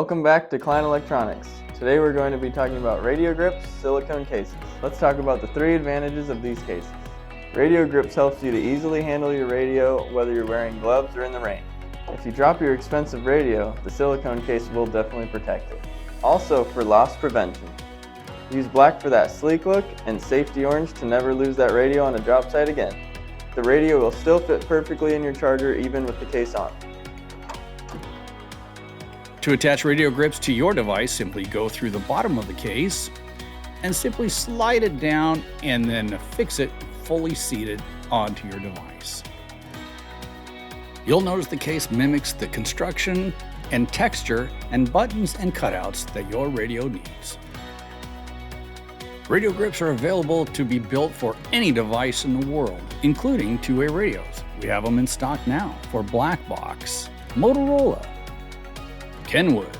Welcome back to Klein Electronics. Today we're going to be talking about RadioGrips Silicone cases. Let's talk about the 3 advantages of these cases. RadioGrips helps you to easily handle your radio whether you're wearing gloves or in the rain. If you drop your expensive radio, the silicone case will definitely protect it. Also for loss prevention. Use black for that sleek look and safety orange to never lose that radio on a job site again. The radio will still fit perfectly in your charger even with the case on. To attach RadioGrips to your device, simply go through the bottom of the case and simply slide it down and then fix it fully seated onto your device. You'll notice the case mimics the construction and texture and buttons and cutouts that your radio needs. RadioGrips are available to be built for any device in the world, including two-way radios. We have them in stock now for Black Box, Motorola, Kenwood,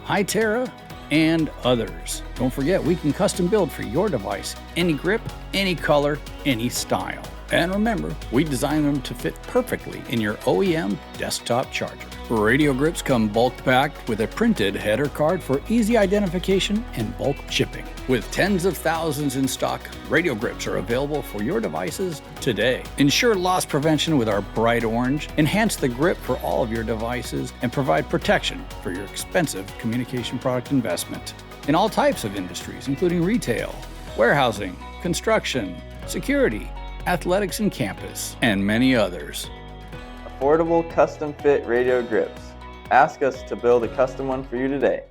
Hytera, and others. Don't forget, we can custom build for your device, any grip, any color, any style. And remember, we design them to fit perfectly in your OEM desktop charger. RadioGrips come bulk packed with a printed header card for easy identification and bulk shipping. With tens of thousands in stock, RadioGrips are available for your devices today. Ensure loss prevention with our bright orange, enhance the grip for all of your devices, and provide protection for your expensive communication product investment. In all types of industries, including retail, warehousing, construction, security, athletics and campus, and many others. Affordable custom fit radio grips. Ask us to build a custom one for you today.